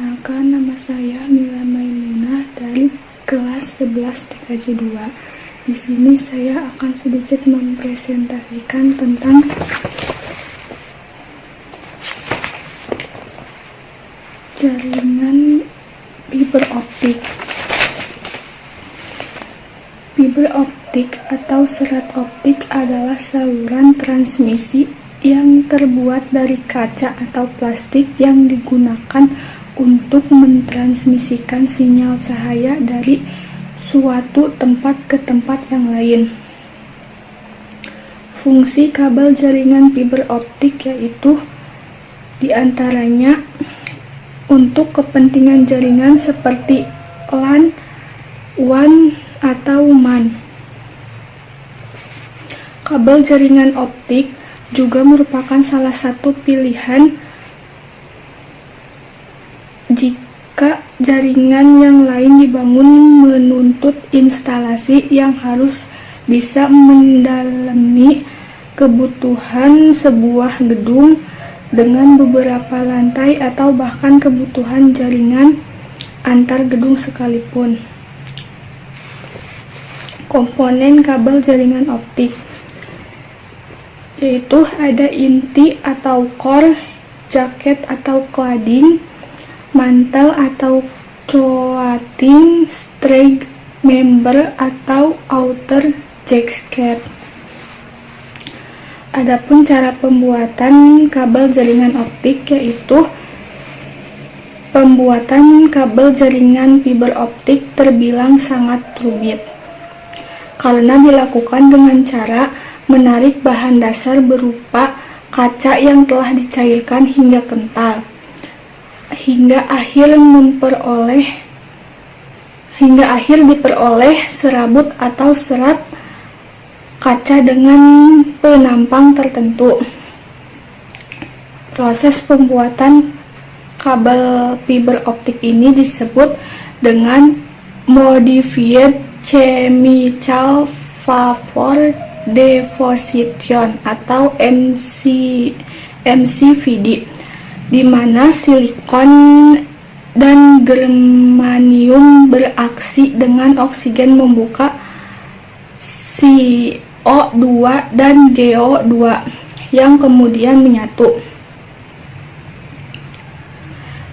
Perkenalkan, nama saya Mila Maimunah dari kelas 11 TKJ 2. Di sini saya akan sedikit mempresentasikan tentang jaringan fiber optik. Fiber optik atau serat optik adalah saluran transmisi yang terbuat dari kaca atau plastik yang digunakan untuk mentransmisikan sinyal cahaya dari suatu tempat ke tempat yang lain. Fungsi kabel jaringan fiber optik yaitu diantaranya untuk kepentingan jaringan seperti LAN, WAN, atau MAN. Kabel jaringan optik juga merupakan salah satu pilihan jika jaringan yang lain dibangun menuntut instalasi yang harus bisa mendalami kebutuhan sebuah gedung dengan beberapa lantai atau bahkan kebutuhan jaringan antar gedung sekalipun. Komponen kabel jaringan optik yaitu ada inti atau core, jaket atau cladding, mantel atau coating, string member atau outer jacket. Adapun cara pembuatan kabel jaringan optik yaitu pembuatan kabel jaringan fiber optik terbilang sangat rumit karena dilakukan dengan cara menarik bahan dasar berupa kaca yang telah dicairkan hingga kental, hingga akhir diperoleh serabut atau serat kaca dengan penampang tertentu. Proses pembuatan kabel fiber optik ini disebut dengan modified chemical vapor deposition atau MCVD, di mana silikon dan germanium beraksi dengan oksigen membuka CO2 dan GO2 yang kemudian menyatu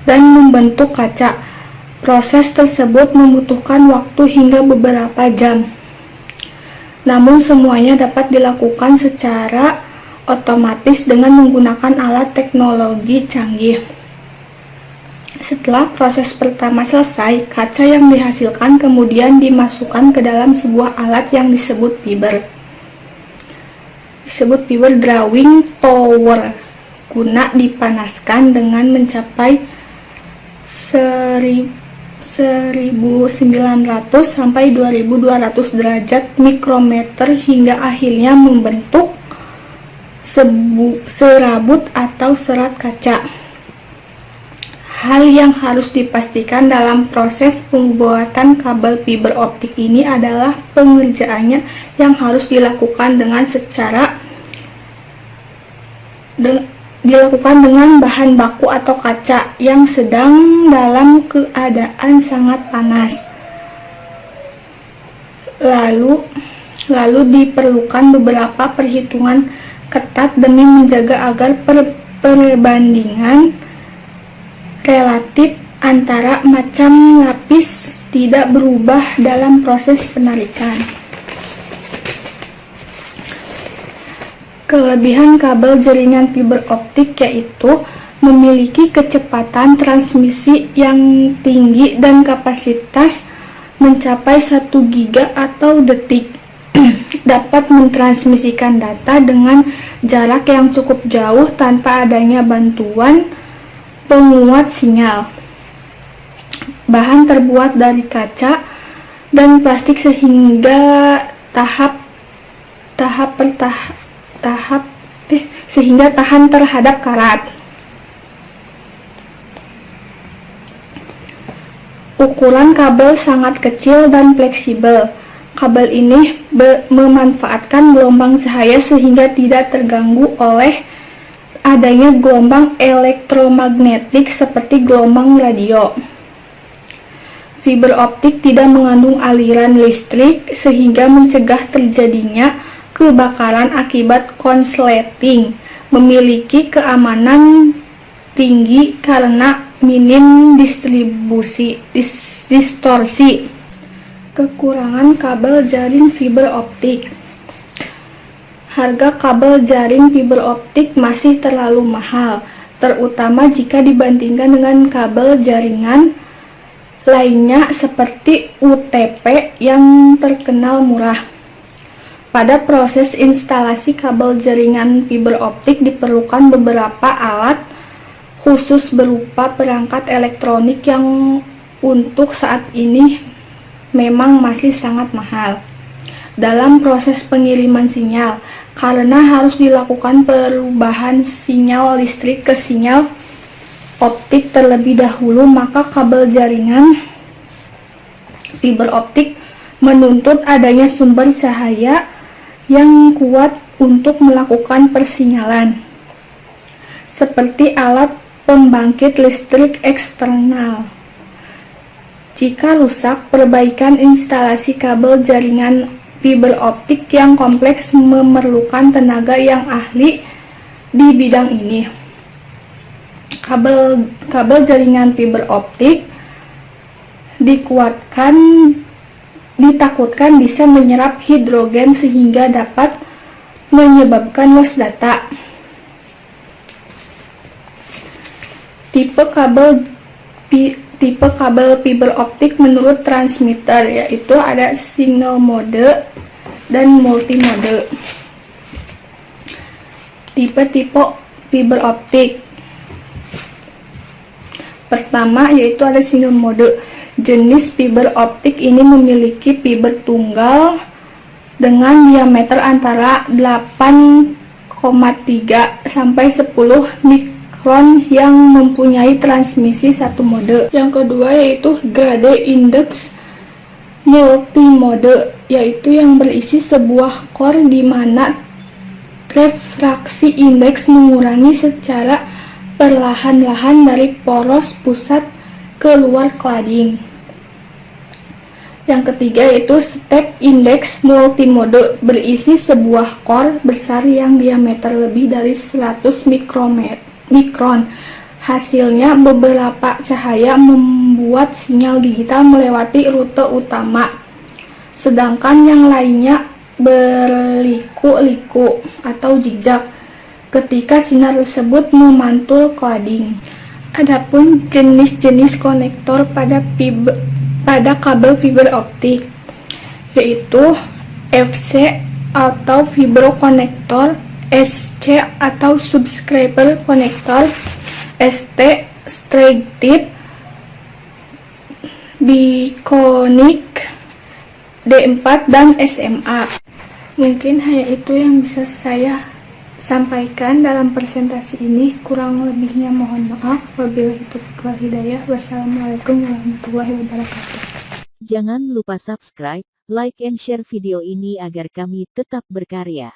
dan membentuk kaca. Proses tersebut membutuhkan waktu hingga beberapa jam. Namun semuanya dapat dilakukan secara otomatis dengan menggunakan alat teknologi canggih. Setelah proses pertama selesai, kaca yang dihasilkan kemudian dimasukkan ke dalam sebuah alat yang disebut fiber drawing tower guna dipanaskan dengan mencapai 1900 sampai 2200 derajat mikrometer hingga akhirnya membentuk serabut atau serat kaca. Hal yang harus dipastikan dalam proses pembuatan kabel fiber optik ini adalah pengerjaannya yang harus dilakukan dengan bahan baku atau kaca yang sedang dalam keadaan sangat panas. Lalu diperlukan beberapa perhitungan ketat demi menjaga agar perbandingan relatif antara macam lapis tidak berubah dalam proses penarikan. Kelebihan kabel jaringan fiber optik yaitu memiliki kecepatan transmisi yang tinggi dan kapasitas mencapai 1 giga atau detik. Dapat mentransmisikan data dengan jarak yang cukup jauh tanpa adanya bantuan penguat sinyal. Bahan terbuat dari kaca dan plastik sehingga tahan terhadap karat. Ukuran kabel sangat kecil dan fleksibel. Kabel ini memanfaatkan gelombang cahaya sehingga tidak terganggu oleh adanya gelombang elektromagnetik seperti gelombang radio. Fiber optik tidak mengandung aliran listrik sehingga mencegah terjadinya kebakaran akibat konsleting. Memiliki keamanan tinggi karena minim distorsi. Kekurangan kabel jaring fiber optik. Harga kabel jaring fiber optik masih terlalu mahal, terutama jika dibandingkan dengan kabel jaringan lainnya seperti UTP yang terkenal murah. Pada proses instalasi kabel jaringan fiber optik diperlukan beberapa alat khusus berupa perangkat elektronik yang untuk saat ini memang masih sangat mahal. Dalam proses pengiriman sinyal, karena harus dilakukan perubahan sinyal listrik ke sinyal optik terlebih dahulu, maka kabel jaringan fiber optik menuntut adanya sumber cahaya yang kuat untuk melakukan persinyalan, seperti alat pembangkit listrik eksternal. Jika rusak, perbaikan instalasi kabel jaringan fiber optik yang kompleks memerlukan tenaga yang ahli di bidang ini. Kabel jaringan fiber optik ditakutkan bisa menyerap hidrogen sehingga dapat menyebabkan loss data. Tipe kabel fiber optik menurut transmitter, yaitu ada single mode dan multi mode. Tipe-tipe fiber optik. Pertama yaitu ada single mode. Jenis fiber optik ini memiliki fiber tunggal dengan diameter antara 8,3 sampai 10 mikron yang mempunyai transmisi satu mode. Yang kedua yaitu grade index multimode, yaitu yang berisi sebuah core di mana refraksi indeks mengurangi secara perlahan-lahan dari poros pusat ke luar cladding. Yang ketiga yaitu step index multimode, berisi sebuah core besar yang diameter lebih dari 100 mikron. Hasilnya beberapa cahaya membuat sinyal digital melewati rute utama, sedangkan yang lainnya berliku-liku atau zigzag ketika sinar tersebut memantul cladding. Adapun jenis-jenis konektor pada kabel fiber optik yaitu FC atau fibro konektor, SC atau subscriber konektor, ST straight tip, biconic, D4 dan SMA. Mungkin hanya itu yang bisa saya sampaikan dalam presentasi ini. Kurang lebihnya mohon maaf. Wabillahi taufiq wal hidayah. Wassalamualaikum warahmatullahi wabarakatuh. Jangan lupa subscribe, like and share video ini agar kami tetap berkarya.